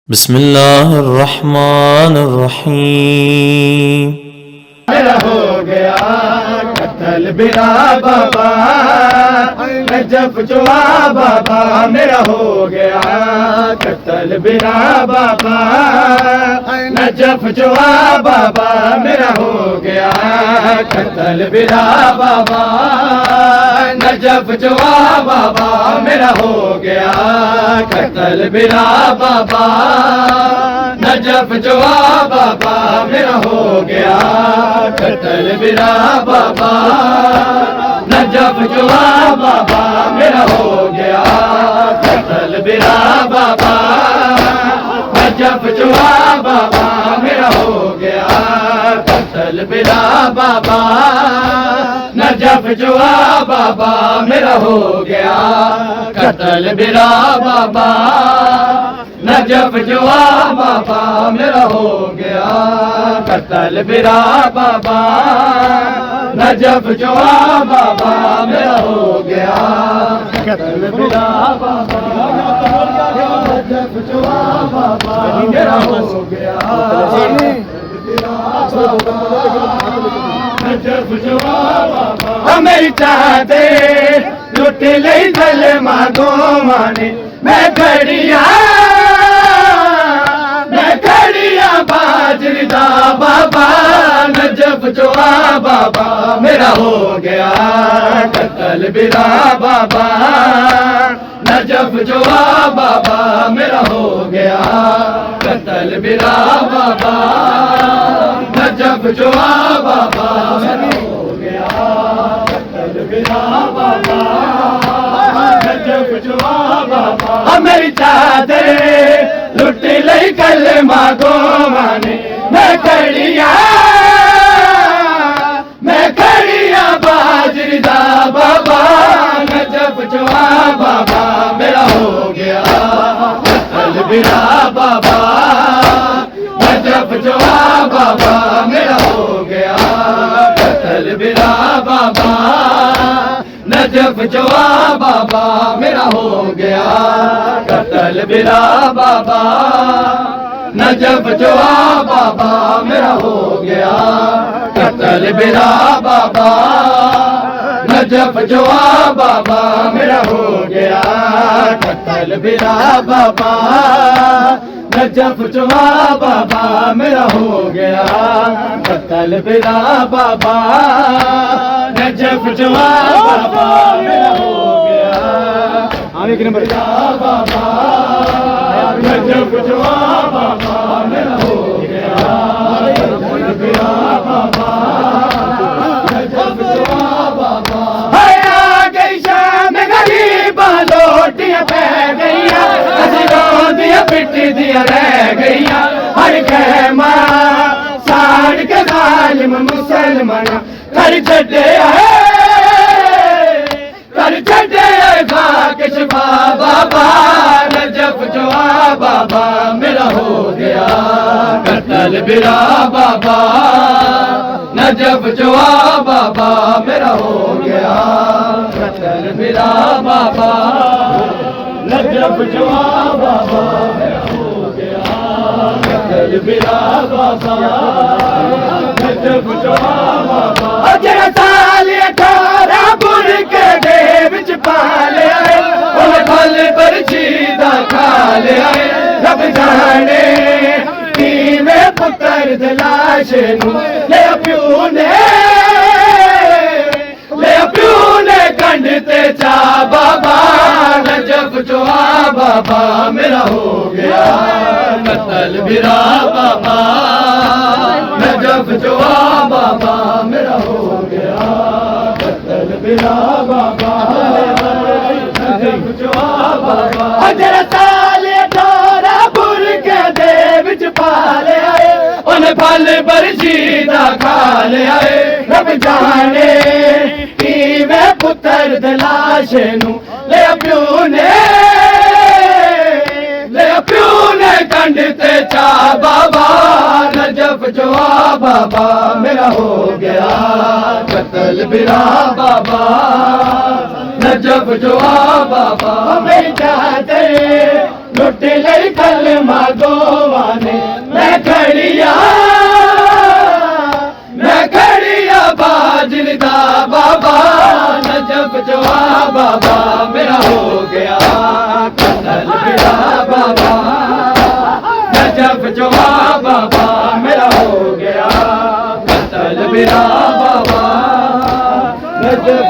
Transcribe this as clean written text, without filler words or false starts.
बिस्मिल्लाहिर्रहमानिर्रहीम। मेरा हो गया कत्ल बिरा बाबा नजफ जुआ बाबा मेरा हो गया कत्ल बिरा बाबा नजफ जुआ बाबा मेरा हो गया कत्ल बिरा बाबा नजफ जुआ बाबा मेरा हो गया कत्ल बिरा बाबा नजफ जुआ बाबा मेरा हो गया कत्ल बिरा बाबा नजफ जुआ बाबा मेरा हो गया कत्ल बिरा बाबा नजफ जुआ बाबा मेरा हो गया कत्ल बिरा बाबा नजफ जुआ बाबा मेरा हो गया कत्ल बिरा बाबा नजफ जुआ बाबा मेरा हो गया कत्ल बिरा बाबा नजफ जुआ बाबा मेरा हो गया कत्ल बिरा बाबा नजफ जुआ बाबा मेरा हो गया नजफ जुआ बाबा मेरी चाहते लुट ले दल मागो माने मैं खड़िया बाजरीदा बाबा नजफ जुआ बाबा मेरा हो गया कत्ल बिरा बाबा नजफ जुआ बाबा मेरा हो गया कत्ल बिरा बाबा नजफ जुआ बाबा मेरा हो गया कत्ल बिरा बाबा नजफ जुआ बाबा मेरी चादर लुट ले कल मागो माने मैं खड़िया बाजरीदा बाबा नजफ जुआ बाबा मेरा हो गया कत्ल बिरा बाबा नजफ जुआ बाबा मेरा हो गया कत्ल बिरा बाबा नजफ जुआ बाबा मेरा हो गया कत्ल बिरा बाबा नजफ जुआ बाबा मेरा हो गया कत्ल बिरा बाबा नजफ जुआ बाबा मेरा हो गया कत्ल बिरा बाबा नजफ जुआ बाबा मेरा हो गया कत्ल बिरा बाबा नजफ जुआ बाबा मेरा हो गया आगे नंबर बाबा नजफ जुआ बाबा मेरा हो गया कत्ल बिरा बाबा नजफ जुआ बाबा आ गई शाम गरीबा लोटियां पै गईया हज़रों दिया पिट्टी दिया रह गईया हर खैमा साड़ के जालिम मुसलमान कर छड़े खाक शफा बाबा नजफ जुआ बाबा मेरा हो गया कत्ल बिरा बाबा नजफ जुआ बाबा मेरा हो गया कत्ल बिरा बाबा नजफ जुआ बाबा मेरा हो गया कत्ल बिरा बाबा नजफ जुआ बाबा तेरा साल 18 बुर के दे विच पा ले आए फल पर चीदा खा ले आए रब जाने किवें पुत्र दे लाश नू ले प्यू ने कंड ते चा बाबा नजफ जुआ बाबा मेरा हो गया कत्ल बिरा बाबा नजफ जुआ बाबा मेरा हो गया कत्ल बिरा बाबा नजफ जुआ बाबा तेरा साल 18 बुर के दे विच पा ले आए उन्हें फल बरसीदा खा ले आए रब जाने किवें पुत्र दे लाश नू ले प्यू ने कंड ते चा बाबा नजफ जुआ बाबा मेरा हो गया कत्ल बिरा बाबा नजफ जुआ बाबा मेरी चादर लुट ले कलमा दोवां ने मैं खड़िया बाजलदा बाबा नजब जवाब बाबा मेरा हो गया कतल बिरा बाबा नजब जवाब बाबा मेरा हो गया कतल बिरा बाबा नजब